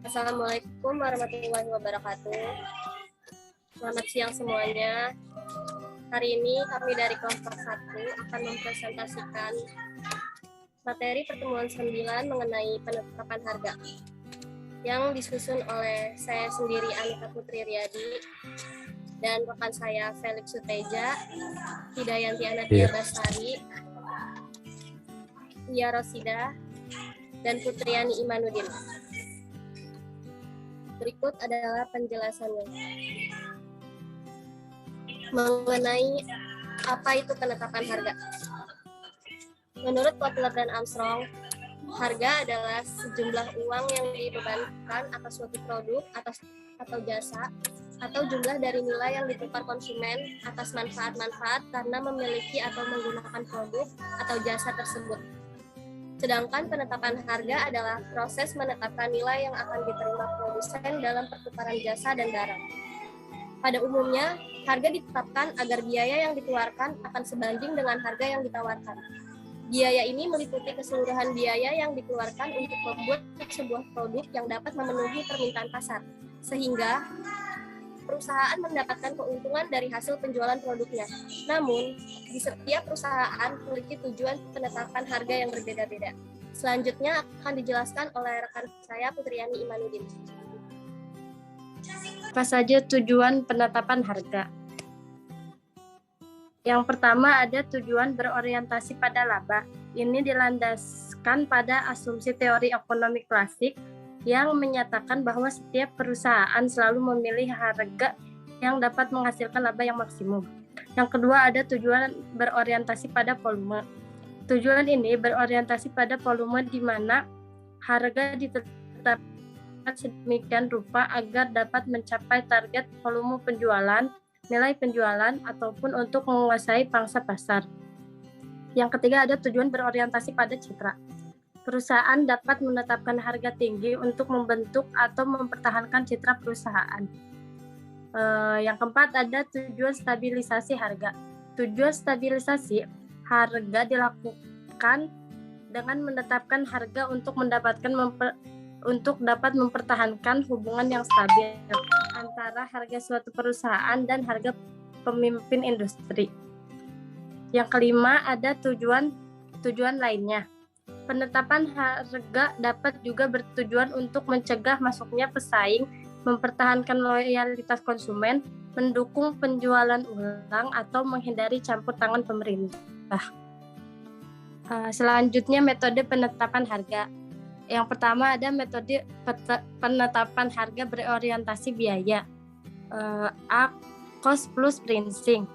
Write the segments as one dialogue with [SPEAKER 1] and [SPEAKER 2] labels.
[SPEAKER 1] Assalamualaikum warahmatullahi wabarakatuh. Selamat siang semuanya. Hari ini kami dari kelompok 1 akan mempresentasikan materi pertemuan 9 mengenai penetapan harga yang disusun oleh saya sendiri, Anita Putri Riyadi, dan rekan saya Felix Suteja, Hidayanti Anatia Bastari, Tia Rosida, dan Putriani Imanuddin. Berikut adalah penjelasannya. Mengenai apa itu penetapan harga. Menurut Kotler dan Armstrong, harga adalah sejumlah uang yang dibebankan atas suatu produk atau jasa, atau jumlah dari nilai yang ditukar konsumen atas manfaat-manfaat karena memiliki atau menggunakan produk atau jasa tersebut. Sedangkan penetapan harga adalah proses menetapkan nilai yang akan diterima produsen dalam pertukaran jasa dan barang. Pada umumnya, harga ditetapkan agar biaya yang dikeluarkan akan sebanding dengan harga yang ditawarkan. Biaya ini meliputi keseluruhan biaya yang dikeluarkan untuk membuat sebuah produk yang dapat memenuhi permintaan pasar, sehingga perusahaan mendapatkan keuntungan dari hasil penjualan produknya. Namun, di setiap perusahaan memiliki tujuan penetapan harga yang berbeda-beda. Selanjutnya akan dijelaskan oleh rekan saya, Putriani Imanuddin.
[SPEAKER 2] Apa saja tujuan penetapan harga? Yang pertama ada tujuan berorientasi pada laba. Ini dilandaskan pada asumsi teori ekonomi klasik yang menyatakan bahwa setiap perusahaan selalu memilih harga yang dapat menghasilkan laba yang maksimum. Yang kedua ada tujuan berorientasi pada volume. Tujuan ini berorientasi pada volume di mana harga ditetapkan sedemikian rupa agar dapat mencapai target volume penjualan, nilai penjualan, ataupun untuk menguasai pangsa pasar. Yang ketiga ada tujuan berorientasi pada citra. Perusahaan dapat menetapkan harga tinggi untuk membentuk atau mempertahankan citra perusahaan. Yang keempat ada tujuan stabilisasi harga. Tujuan stabilisasi harga dilakukan dengan menetapkan harga untuk dapat mempertahankan hubungan yang stabil antara harga suatu perusahaan dan harga pemimpin industri. Yang kelima ada tujuan lainnya. Penetapan harga dapat juga bertujuan untuk mencegah masuknya pesaing, mempertahankan loyalitas konsumen, mendukung penjualan ulang, atau menghindari campur tangan pemerintah. Selanjutnya metode penetapan harga. Yang pertama ada metode penetapan harga berorientasi biaya. Cost plus pricing.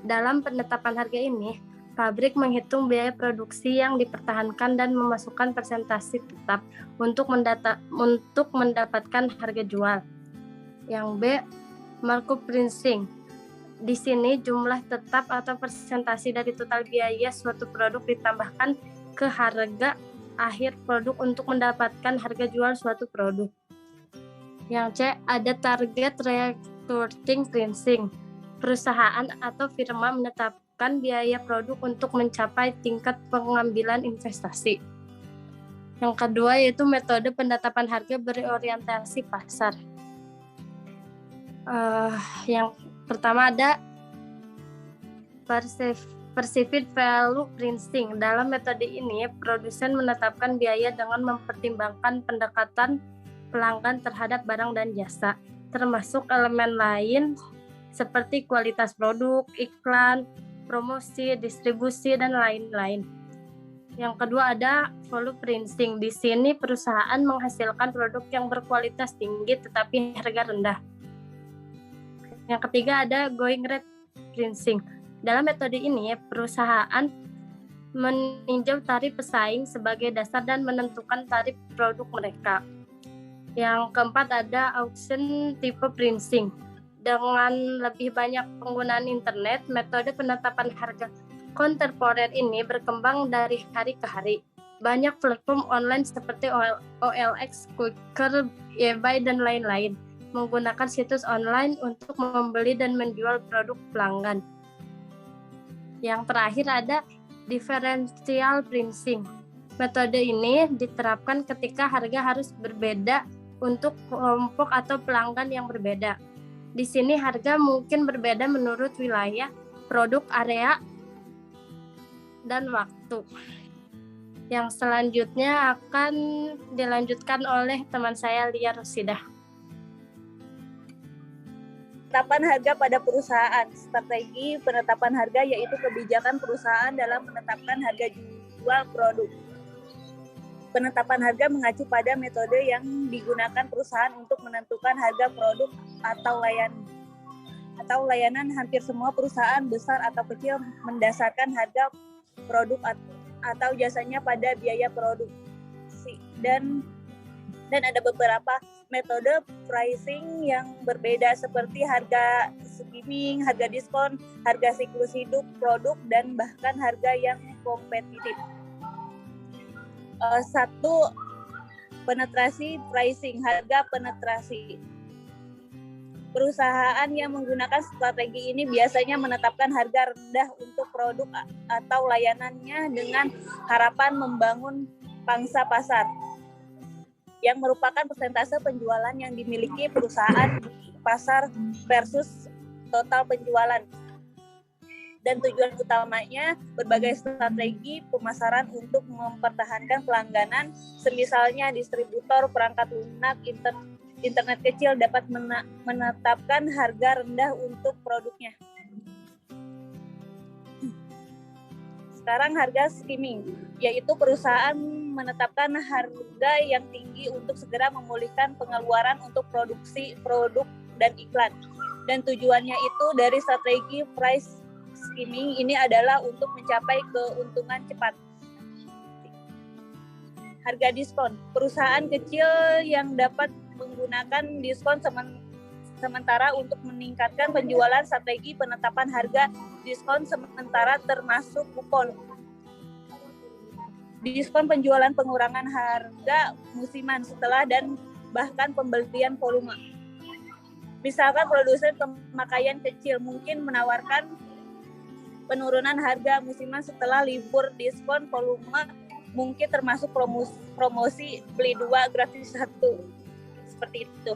[SPEAKER 2] Dalam penetapan harga ini, pabrik menghitung biaya produksi yang dipertahankan dan memasukkan persentase tetap untuk mendapatkan harga jual. Yang B, markup pricing. Di sini jumlah tetap atau persentase dari total biaya suatu produk ditambahkan ke harga akhir produk untuk mendapatkan harga jual suatu produk. Yang C, ada target recruiting pricing. Perusahaan atau firma menetapkan biaya produk untuk mencapai tingkat pengambilan investasi. Yang kedua yaitu metode penetapan harga berorientasi pasar. Yang pertama ada perceived value pricing. Dalam metode ini, produsen menetapkan biaya dengan mempertimbangkan pendekatan pelanggan terhadap barang dan jasa, termasuk elemen lain seperti kualitas produk, iklan, promosi, distribusi, dan lain-lain. Yang kedua ada volume pricing. Di sini perusahaan menghasilkan produk yang berkualitas tinggi tetapi harga rendah. Yang ketiga ada going rate pricing. Dalam metode ini perusahaan meninjau tarif pesaing sebagai dasar dan menentukan tarif produk mereka. Yang keempat ada auction type pricing. Dengan lebih banyak penggunaan internet, metode penetapan harga kontemporer ini berkembang dari hari ke hari. Banyak platform online seperti OLX, Quaker, eBay, dan lain-lain menggunakan situs online untuk membeli dan menjual produk pelanggan. Yang terakhir ada differential pricing. Metode ini diterapkan ketika harga harus berbeda untuk kelompok atau pelanggan yang berbeda. Di sini harga mungkin berbeda menurut wilayah, produk, area, dan waktu. Yang selanjutnya akan dilanjutkan oleh teman saya Lia Rosidah.
[SPEAKER 3] Penetapan harga pada perusahaan. Strategi penetapan harga yaitu kebijakan perusahaan dalam menetapkan harga jual produk. Penetapan harga mengacu pada metode yang digunakan perusahaan untuk menentukan harga produk atau layanan. Hampir semua perusahaan besar atau kecil mendasarkan harga produk atau jasanya pada biaya produksi dan ada beberapa metode pricing yang berbeda seperti harga skimming, harga diskon, harga siklus hidup produk, dan bahkan harga yang kompetitif. Satu, penetrasi pricing, harga penetrasi. Perusahaan yang menggunakan strategi ini biasanya menetapkan harga rendah untuk produk atau layanannya dengan harapan membangun pangsa pasar, yang merupakan persentase penjualan yang dimiliki perusahaan di pasar versus total penjualan. Dan tujuan utamanya berbagai strategi pemasaran untuk mempertahankan pelangganan, semisalnya distributor perangkat lunak internet kecil dapat menetapkan harga rendah untuk produknya. Sekarang harga skimming, yaitu perusahaan menetapkan harga yang tinggi untuk segera memulihkan pengeluaran untuk produksi produk dan iklan. Dan tujuannya itu dari strategi price skimming ini adalah untuk mencapai keuntungan cepat. Harga diskon, perusahaan kecil yang dapat menggunakan diskon sementara untuk meningkatkan penjualan. Strategi penetapan harga diskon sementara termasuk kupon, diskon penjualan, pengurangan harga musiman setelah, dan bahkan pembelian volume. Misalkan produsen pemakaian kecil mungkin menawarkan penurunan harga musiman setelah libur, diskon volume mungkin termasuk promosi beli 2 gratis 1. Seperti itu.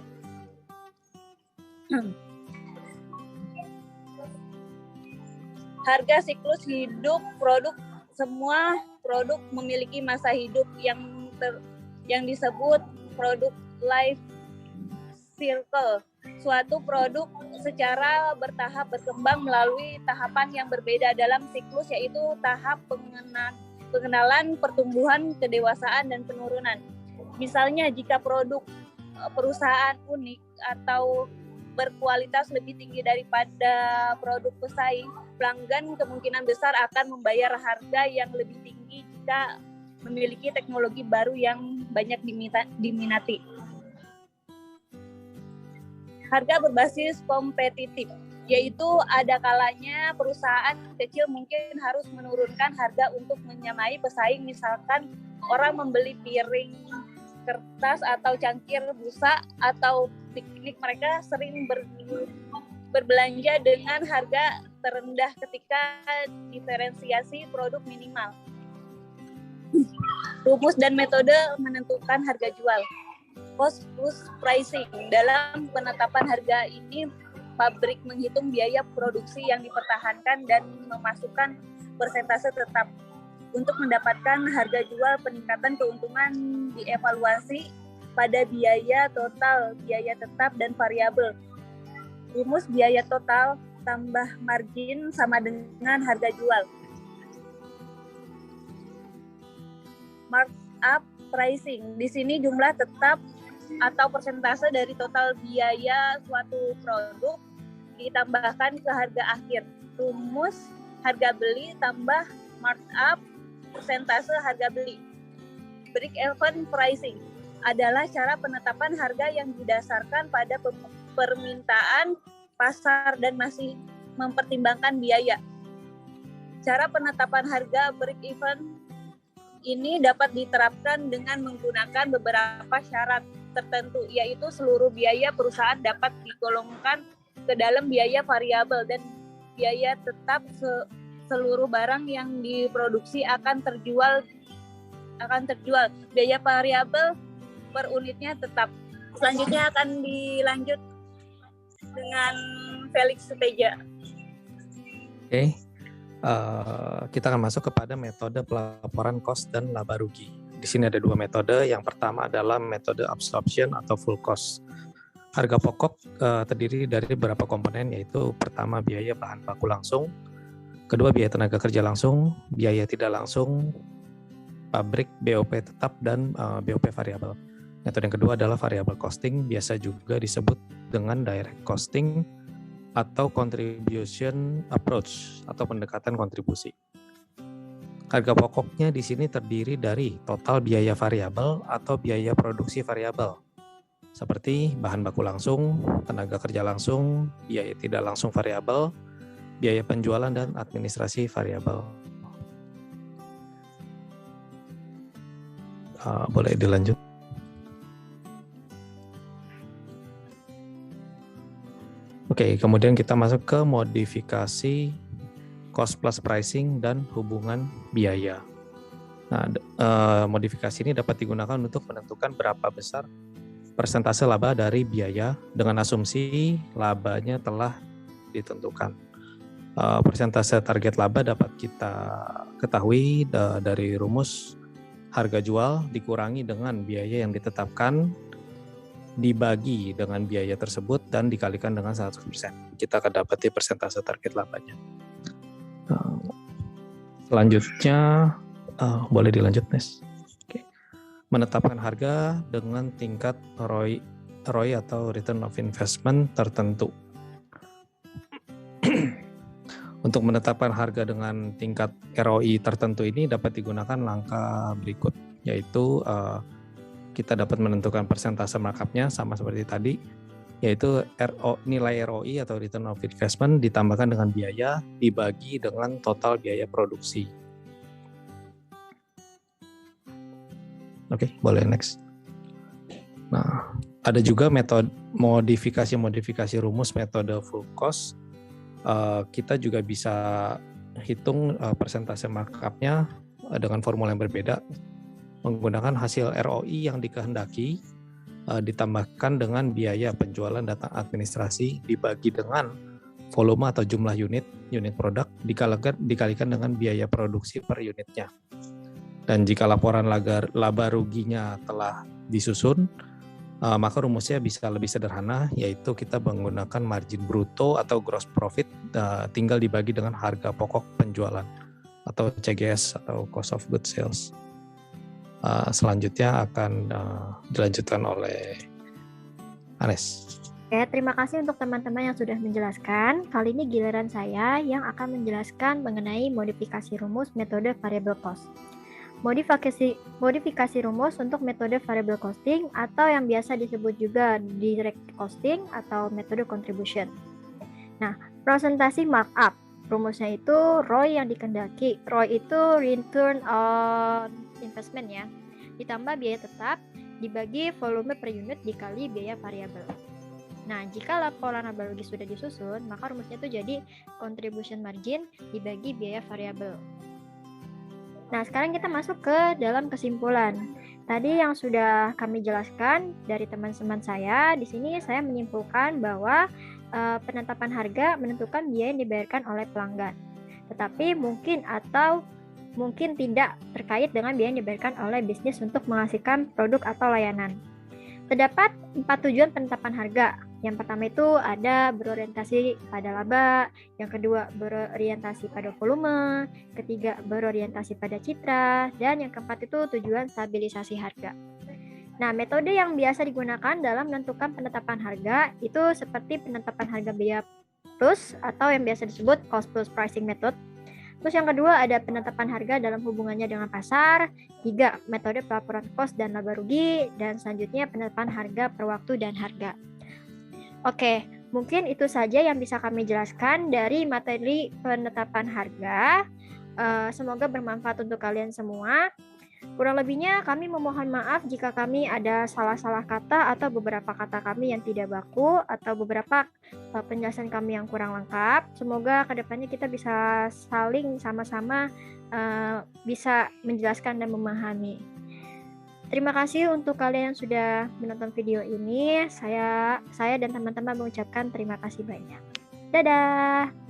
[SPEAKER 3] Harga siklus hidup produk. Semua produk memiliki masa hidup yang disebut produk life cycle. Suatu produk secara bertahap berkembang melalui tahapan yang berbeda dalam siklus, yaitu tahap pengenalan, pertumbuhan, kedewasaan, dan penurunan. Misalnya jika produk perusahaan unik atau berkualitas lebih tinggi daripada produk pesaing, pelanggan kemungkinan besar akan membayar harga yang lebih tinggi jika memiliki teknologi baru yang banyak diminati. Harga berbasis kompetitif, yaitu ada kalanya perusahaan kecil mungkin harus menurunkan harga untuk menyamai pesaing. Misalkan orang membeli piring kertas atau cangkir busa atau piknik, mereka sering berbelanja dengan harga terendah ketika diferensiasi produk minimal. Rumus dan metode menentukan harga jual. Cost plus pricing. Dalam penetapan harga ini, pabrik menghitung biaya produksi yang dipertahankan dan memasukkan persentase tetap. Untuk mendapatkan harga jual, peningkatan keuntungan dievaluasi pada biaya total, biaya tetap, dan variabel. Rumus biaya total tambah margin sama dengan harga jual. Markup pricing. Di sini jumlah tetap atau persentase dari total biaya suatu produk ditambahkan ke harga akhir. Rumus harga beli tambah markup persentase harga beli. Break-even pricing adalah cara penetapan harga yang didasarkan pada permintaan pasar dan masih mempertimbangkan biaya. Cara penetapan harga break-even ini dapat diterapkan dengan menggunakan beberapa syarat tertentu, yaitu seluruh biaya perusahaan dapat digolongkan ke dalam biaya variabel dan biaya tetap. Seluruh barang yang diproduksi akan terjual. Biaya variabel per unitnya tetap. Selanjutnya akan dilanjut dengan Felix Suteja.
[SPEAKER 4] Oke. Kita akan masuk kepada metode pelaporan cost dan laba rugi. Di sini ada dua metode. Yang pertama adalah metode absorption atau full cost. Harga pokok terdiri dari beberapa komponen, yaitu pertama biaya bahan baku langsung, kedua biaya tenaga kerja langsung, biaya tidak langsung, pabrik, BOP tetap, dan BOP variabel. Metode yang kedua adalah variable costing, biasa juga disebut dengan direct costing atau contribution approach atau pendekatan kontribusi. Harga pokoknya di sini terdiri dari total biaya variabel atau biaya produksi variabel, seperti bahan baku langsung, tenaga kerja langsung, biaya tidak langsung variabel, biaya penjualan dan administrasi variabel. Boleh dilanjut. Oke, kemudian kita masuk ke modifikasi cost plus pricing dan hubungan biaya. Nah, modifikasi ini dapat digunakan untuk menentukan berapa besar persentase laba dari biaya dengan asumsi labanya telah ditentukan. Persentase target laba dapat kita ketahui dari rumus harga jual dikurangi dengan biaya yang ditetapkan, dibagi dengan biaya tersebut, dan dikalikan dengan 100%. Kita akan dapati persentase target labanya. Selanjutnya, boleh dilanjut, Nes. Oke. Menetapkan harga dengan tingkat ROI atau Return of Investment tertentu. Untuk menetapkan harga dengan tingkat ROI tertentu ini dapat digunakan langkah berikut, yaitu kita dapat menentukan persentase markupnya sama seperti tadi, yaitu nilai ROI atau Return of Investment ditambahkan dengan biaya dibagi dengan total biaya produksi. Oke, boleh next. Nah, ada juga metode modifikasi rumus metode full cost. Kita juga bisa hitung persentase markupnya dengan formula yang berbeda, menggunakan hasil ROI yang dikehendaki ditambahkan dengan biaya penjualan data administrasi dibagi dengan volume atau jumlah unit produk dikalikan dengan biaya produksi per unitnya. Dan jika laporan laba ruginya telah disusun, maka rumusnya bisa lebih sederhana, yaitu kita menggunakan margin bruto atau gross profit tinggal dibagi dengan harga pokok penjualan atau CGS atau cost of goods sales. Selanjutnya akan dilanjutkan oleh Anes.
[SPEAKER 5] Oke, terima kasih untuk teman-teman yang sudah menjelaskan. Kali ini giliran saya yang akan menjelaskan mengenai modifikasi rumus metode variable cost. Modifikasi rumus untuk metode variable costing atau yang biasa disebut juga direct costing atau metode contribution. Nah, presentasi markup. Rumusnya itu ROI yang dikehendaki. ROI itu return on investment ya. Ditambah biaya tetap dibagi volume per unit dikali biaya variabel. Nah, jika laporan laba rugi sudah disusun, maka rumusnya itu jadi contribution margin dibagi biaya variabel. Nah, sekarang kita masuk ke dalam kesimpulan. Tadi yang sudah kami jelaskan dari teman-teman saya, di sini saya menyimpulkan bahwa penetapan harga menentukan biaya yang dibayarkan oleh pelanggan. Tetapi mungkin tidak terkait dengan biaya yang dibayarkan oleh bisnis untuk menghasilkan produk atau layanan. Terdapat 4 tujuan penetapan harga. Yang pertama itu ada berorientasi pada laba, yang kedua berorientasi pada volume, ketiga berorientasi pada citra, dan yang keempat itu tujuan stabilisasi harga. Nah, metode yang biasa digunakan dalam menentukan penetapan harga itu seperti penetapan harga biaya plus atau yang biasa disebut cost plus pricing method. Terus yang kedua ada penetapan harga dalam hubungannya dengan pasar, 3 metode pelaporan cost dan laba rugi, dan selanjutnya penetapan harga per waktu dan harga. Oke, mungkin itu saja yang bisa kami jelaskan dari materi penetapan harga. Semoga bermanfaat untuk kalian semua. Kurang lebihnya kami memohon maaf jika kami ada salah-salah kata atau beberapa kata kami yang tidak baku atau beberapa penjelasan kami yang kurang lengkap. Semoga kedepannya kita bisa saling sama-sama bisa menjelaskan dan memahami. Terima kasih untuk kalian yang sudah menonton video ini. Saya dan teman-teman mengucapkan terima kasih banyak. Dadah.